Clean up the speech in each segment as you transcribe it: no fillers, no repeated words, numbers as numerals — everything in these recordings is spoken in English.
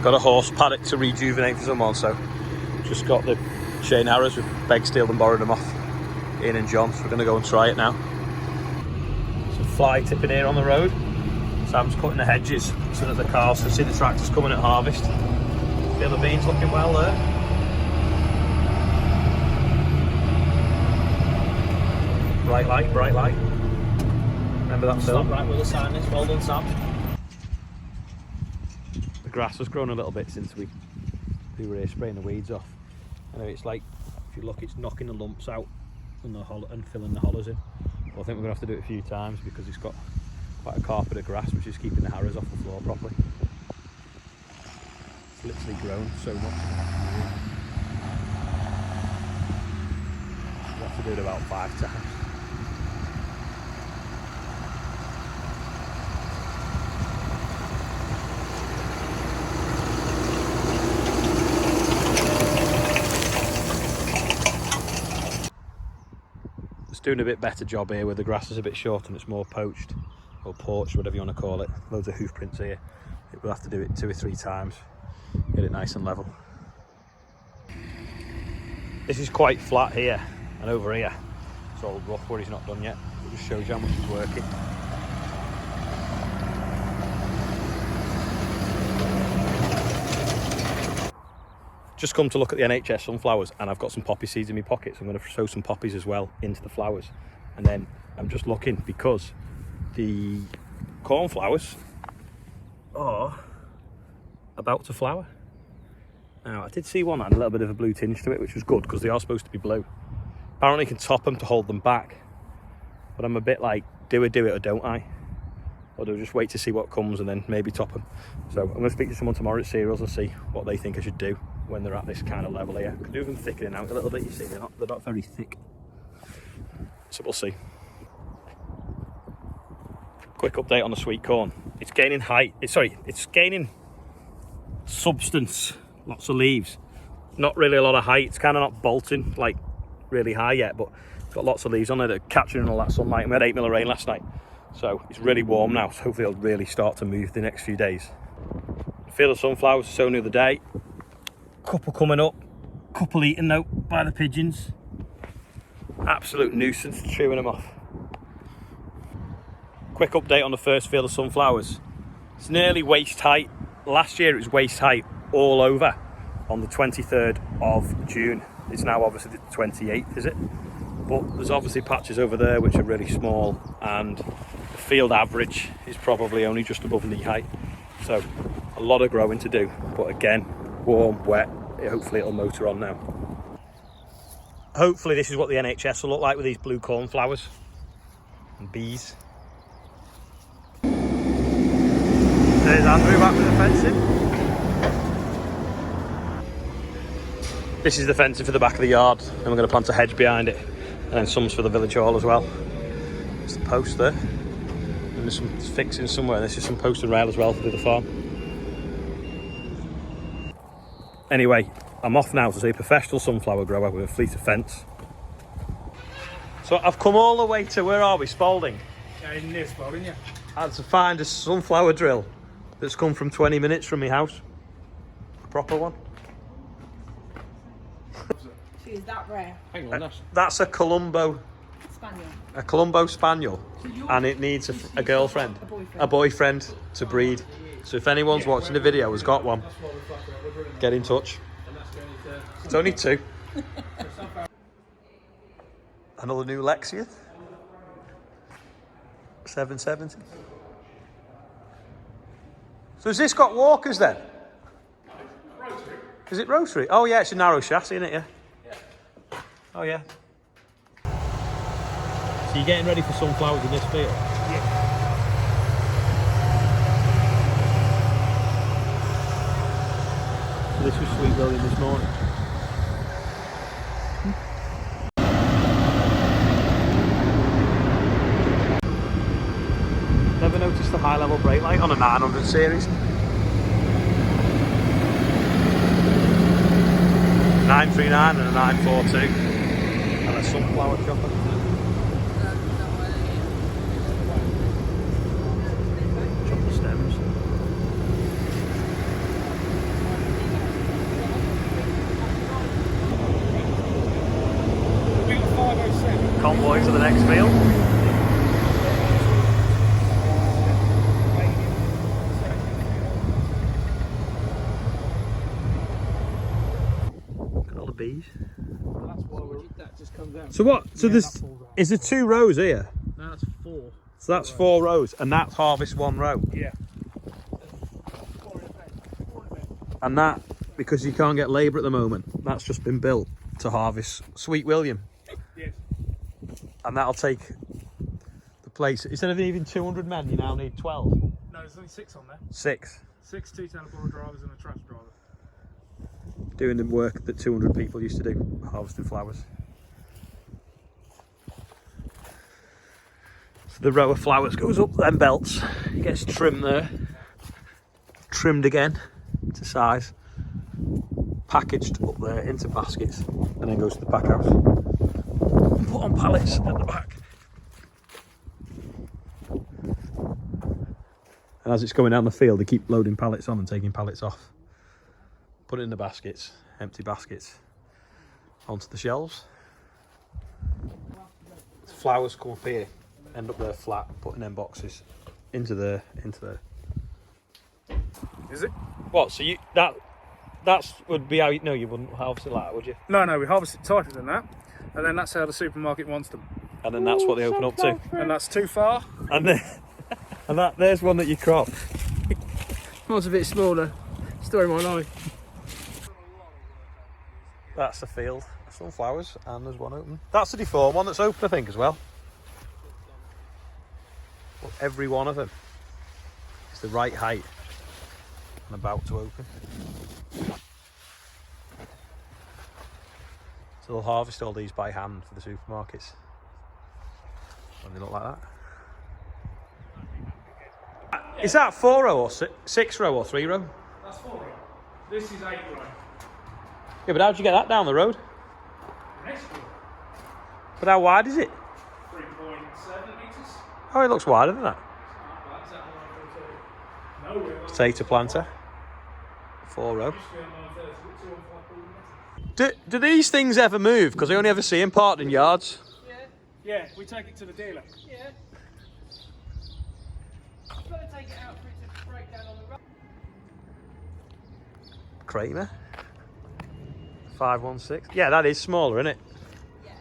Got a horse paddock to rejuvenate for someone, so just got the chain arrows with Beg stealed and borrowed them off Ian and John, so we're going to go and try it now. Some fly tipping here on the road. Sam's cutting the hedges so that the cars can see the tractors coming at harvest. Feel the beans looking well there. Bright light, bright light. Remember that film? Right, we'll assign this. Well done, Sam. The grass has grown a little bit since we were here spraying the weeds off. I know it's like, if you look, it's knocking the lumps out and filling the hollows in. But I think we're going to have to do it a few times because it's got quite a carpet of grass which is keeping the harrows off the floor properly. It's literally grown so much. We'll have to do it about 5 times. Doing a bit better job here where the grass is a bit short and it's more poached or porched, whatever you want to call it. Loads of hoof prints here. We'll have to do it 2 or 3 times, get it nice and level. This is quite flat here, and over here it's all rough where he's not done yet. It just shows you how much he's working. Just come to look at the NHS sunflowers, and I've got some poppy seeds in my pockets. I'm going to sow some poppies as well into the flowers. And then I'm just looking because the cornflowers are about to flower. Now, I did see one that had a little bit of a blue tinge to it, which was good because they are supposed to be blue. Apparently you can top them to hold them back. But I'm a bit like, do it or don't I? Or do I just wait to see what comes and then maybe top them? So I'm going to speak to someone tomorrow at Cereals and see what they think I should do when they're at this kind of level here. I can do them thickening out a little bit, you see, they're not very thick. So we'll see. Quick update on the sweet corn. It's gaining height, it's gaining substance, lots of leaves. Not really a lot of height, it's kind of not bolting like really high yet, but it's got lots of leaves on there that are capturing all that sunlight. And we had 8 mil of rain last night, so it's really warm now, so hopefully it'll really start to move the next few days. Field of sunflowers sown the other day. Couple coming up, couple eaten though by the pigeons. Absolute nuisance chewing them off. Quick update on the first field of sunflowers. It's nearly waist height. Last year it was waist height all over on the 23rd of June. It's now obviously the 28th, is it? But there's obviously patches over there which are really small, and the field average is probably only just above knee height. So a lot of growing to do, but again, warm, wet, hopefully it'll motor on now. Hopefully this is what the NHS will look like with these blue cornflowers and bees. There's Andrew back with the fencing. This is the fencing for the back of the yard, and we're going to plant a hedge behind it, and then some's for the village hall as well. There's the post there, and there's some fixing somewhere. This is some post and rail as well to do the farm. Anyway, I'm off now to see a professional sunflower grower with a fleet of fence. So I've come all the way to, where are we, Spalding? Yeah, near Spalding, yeah. I had to find a sunflower drill that's come from 20 minutes from my house. A proper one. Is that rare? Hang on, That's a Colombo Spaniel. A Colombo Spaniel, and it needs a girlfriend, a boyfriend to breed. So if anyone's watching the video has got one, get in touch. It's only 2. Another new Lexia. 770. So has this got walkers then? Rotary. Is it rotary? Oh yeah, it's a narrow chassis, isn't it? Yeah. Oh yeah. So you're getting ready for sunflowers in this field? Yeah. So this was Sweet William this morning. Never noticed the high level brake light on a 900 series. 939 and a 942. And a sunflower chopper. Chopper stems. next field. Look at all the bees. That's why that just comes out. So what? So Yeah, there's, that falls out. is there 2 rows here? No, that's 4. So that's 4 rows, and that's harvest 1 row. Yeah. And that, because you can't get labour at the moment, that's just been built to harvest Sweet William. Yes. And that'll take the place. Instead of even 200 men, you now need 12. No, there's only 6 on there. 6. 6 2-10 drivers and a trash driver. Doing the work that 200 people used to do, harvesting flowers. So the row of flowers goes up them belts, gets trimmed there, trimmed again to size, packaged up there into baskets, and then goes to the pack house and put on pallets at the back. And as it's going down the field, they keep loading pallets on and taking pallets off. Put it in the baskets, empty baskets, onto the shelves. The flowers come up here, end up there flat, putting them boxes into there. Is it? What? So that's would be how you know you wouldn't harvest it like that, would you? No, we harvest it tighter than that. And then that's how the supermarket wants them. And then that's what they open up to. And that's too far. And then, there's one that you crop. Mine's a bit smaller. Story of my life. That's the field. Sunflowers, and there's one open. That's the default one that's open, I think, as well. But every one of them is the right height and about to open. So they'll harvest all these by hand for the supermarkets. And they look like that. Is that 4 row or 6 row or 3 row? That's 4 row. This is 8 row. Yeah, but how'd you get that down the road? Next row. But how wide is it? 3.7 metres. Oh, it looks wider than that. No, Potato planter. 4 row. Do these things ever move? Because I only ever see them parked in yards. Yeah, we take it to the dealer. Yeah. You've got to take it out for it to break down on the road. Kramer. 516. Yeah, that is smaller, isn't it? Yeah.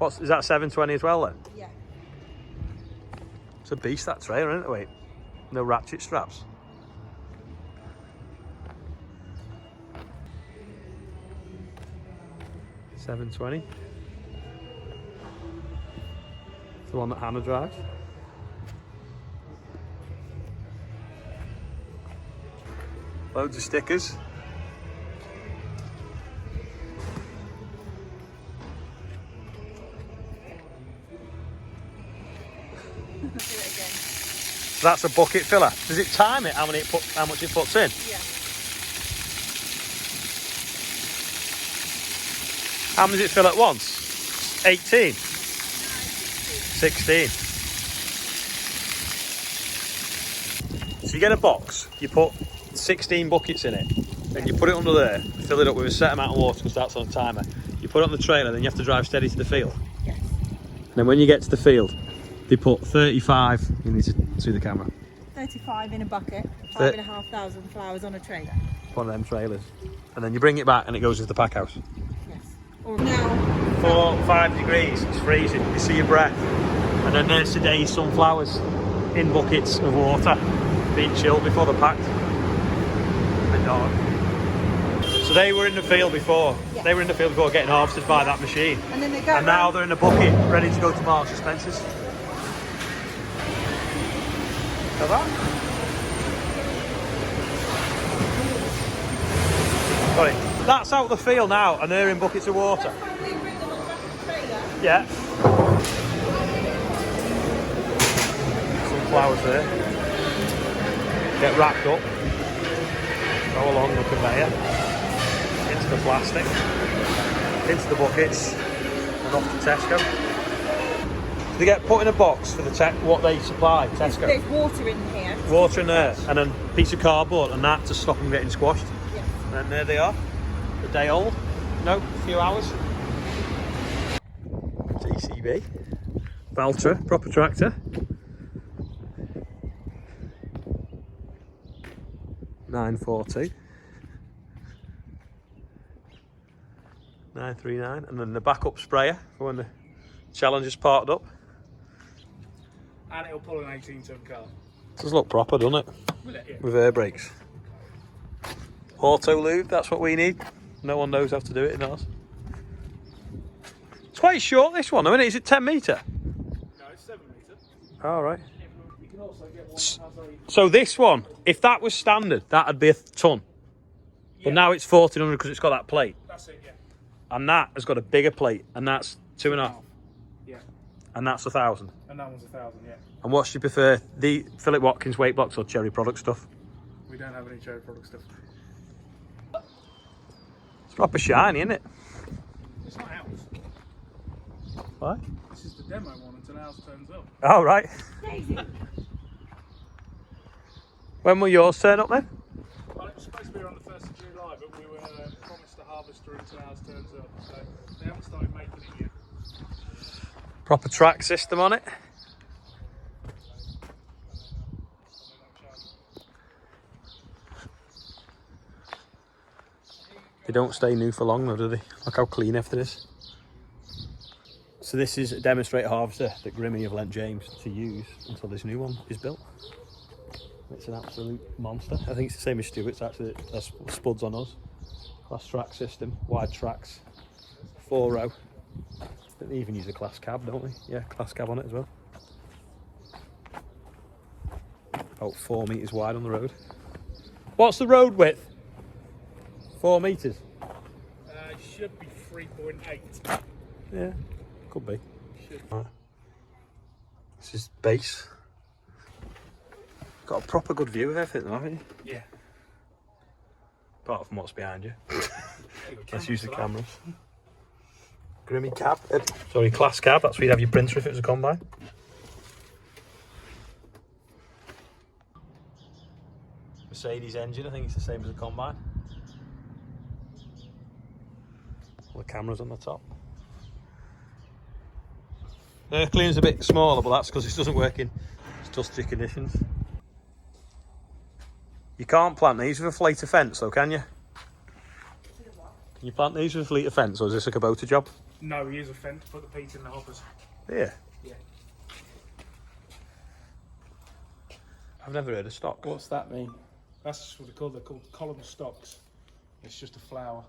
Is that 720 as well then? Yeah. It's a beast, that trailer, isn't it? Wait, no ratchet straps. $720. The one that Hannah drives. Loads of stickers. So that's a bucket filler. Does it time it how much it puts in? Yeah. How many does it fill at once? 18? 16. So you get a box, you put 16 buckets in it, and you put it under there, fill it up with a set amount of water because that's on a timer. You put it on the trailer, then you have to drive steady to the field. Yes. And then when you get to the field, they put 35, you need to see the camera, 35 in a bucket, 5,500 flowers on a trailer. one of them trailers. And then you bring it back and it goes to the pack house. Yes. Or now. 4 or 5 degrees, it's freezing, you see your breath. And then there's today's sunflowers in buckets of water, being chilled before they're packed. A bit dark. So they were in the field before. Yeah. They were in the field before getting harvested by that machine. And then they go. And now they're in a bucket, ready to go to Marks and Spencer's. So Sorry. That's out the field now, and they're in buckets of water. Yeah. Sunflowers there. Get wrapped up. Go along the conveyor. Into the plastic. Into the buckets. And off to Tesco. They get put in a box for what they supply, Tesco. There's water in here. Water in there, and then a piece of cardboard and that to stop them getting squashed. Yes. And then there they are. A day old. No, a few hours. DC GB. Valtra, proper tractor. 940. 939, and then the backup sprayer for when the Challenger's parked up. And it'll pull an 18-ton car. Does look proper, doesn't it? Will it? Yeah. With air brakes. Auto lube, that's what we need. No one knows how to do it in ours. It's quite short, this one, isn't it? Is it 10 metre? No, it's 7 metre. All right. You can also get one that has a... So this one, if that was standard, that'd be a ton. Yeah. But now it's 1400 because it's got that plate. That's it, yeah. And that has got a bigger plate, and that's 2.5. Yeah. And that's 1,000. And that one's 1,000, yeah. And what do you prefer, the Philip Watkins weight blocks or Cherry product stuff? We don't have any cherry product stuff. It's proper shiny, isn't it? It's not ours. What? This is the demo one until ours turns up. Oh, right. When will yours turn up then? Well, it was supposed to be around the 1st of July, but we were promised a harvester until ours turns up. So they haven't started making it yet. Proper track system on it. They don't stay new for long though, do they? Look how clean everything is. So this is a demonstrator harvester that Grimmy have lent James to use until this new one is built. It's an absolute monster. I think it's the same as Stuart's actually. That's spuds on us. Class track system, wide tracks, 4-row. They even use a class cab, don't we? Yeah, class cab on it as well. About 4 metres wide on the road. What's the road width? 4 metres? Should be 3.8. Yeah, could be. Should. Right. This is base. Got a proper good view of everything though, haven't you? Yeah. Apart from what's behind you. There you go, Let's use the cameras cameras. Grimmy cab. Sorry, class cab. That's where you'd have your printer if it was a combine. Mercedes engine, I think it's the same as a combine. All the cameras on the top. Air cleaner's a bit smaller, but that's because it doesn't work in dusty conditions. You can't plant these with a fleet of fence though, can you? Can you plant these with a fleet of fence, or is this a Kubota job? No, we use a fence to put the peat in the hoppers. Yeah. Yeah. I've never heard of stock. What's that mean? That's just what they're called column stocks. It's just a flower.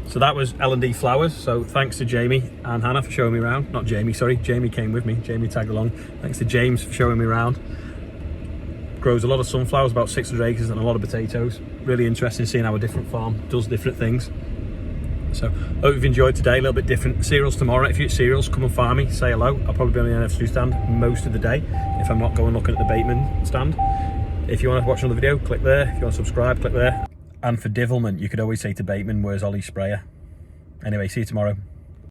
So that was L&D Flowers. So thanks to Jamie and Hannah for showing me around. Not Jamie, sorry. Jamie came with me. Jamie tagged along. Thanks to James for showing me around. Grows a lot of sunflowers, about 600 acres, and a lot of potatoes. Really interesting seeing how a different farm does different things. So hope you've enjoyed today. A little bit different. Cereals tomorrow. If you eat cereals, come and find me. Say hello. I'll probably be on the NFC stand most of the day if I'm not going looking at the Bateman stand. If you want to watch another video, click there. If you want to subscribe, click there. And for divilment, you could always say to Bateman, where's Ollie's sprayer? Anyway, see you tomorrow.